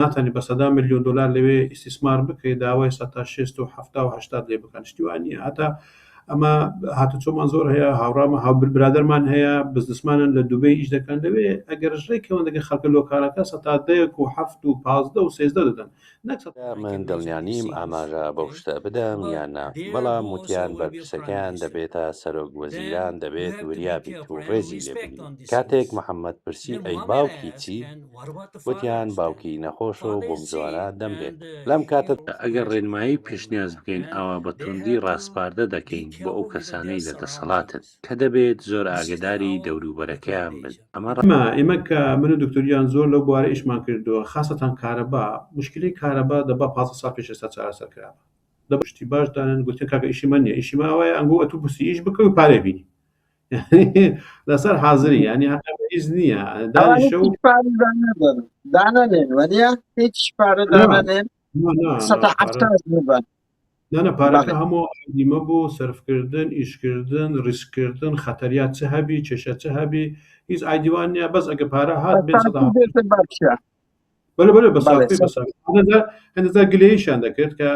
ناتوانێت بە $100 ملیۆن لەوێ ئیستیسمار بکەیت داوای 160 و 70 و 80 لێ بکەن شتیوان نییە هەتا ئەمە هاتوچۆمان زۆر هەیە هاوڕام هاوبرادەرمان هەیە بزنسمانن لە دووبەی ئیش دەکەن لەوێ ئەگەر ژڕێکەوە دەگە خەڵکە لۆکالەکە 110 و 7 و 15 و 13 دەدەن من دڵنیانیم ئاماژە بەو شتە بدەم یاننا بەڵام وتیان بەرپرسەکەیان دەبێتە سەرۆک وەزیران دەبێت وریابیت و ڕێزی لێبگرین کاتێک محەممەد پرسی ئەی باوکی چی وتیان باوکی نەخۆش و بۆم جوانە دەمرێت لەم کاتە ئەگەر ڕێنمایی پێشنیاز بکەین ئەوە بە توندی ڕاستپاردە دەکەین بۆ ئەو کەسانەی لە دەسەڵاتن کە دەبێت زۆر ئاگداری دەوروبەرەکەیان بن ئێمە کە من و دکتۆریان زۆر لەو بوارە ئیشمان کردووە خاستان کارەبا مشکلی کارەبا دەبا 15 ساڵ پێش ئێستا چارەسەرکرا دەبشتی باش دانن گوتن کاکە ئیشی من نییە ئیشی ماوەیە ئەنگۆ ئەتو بسی ئیش بکە و پارێ بینی لەسەر حاضری ینی هیچ نییە دانەنێن وەریە هیچ پارە دانەنێن نانە پارەکە هەموو دیمە بۆ سەرفکردن ئیشکردن ڕیسکردن خەتەریات چه هەبی چێشە چه هەبی هیچ ئایدیوان نییە بەس ئەگە پارە هات بەێ بە هەندێکدا گلەیشان دەکرد کە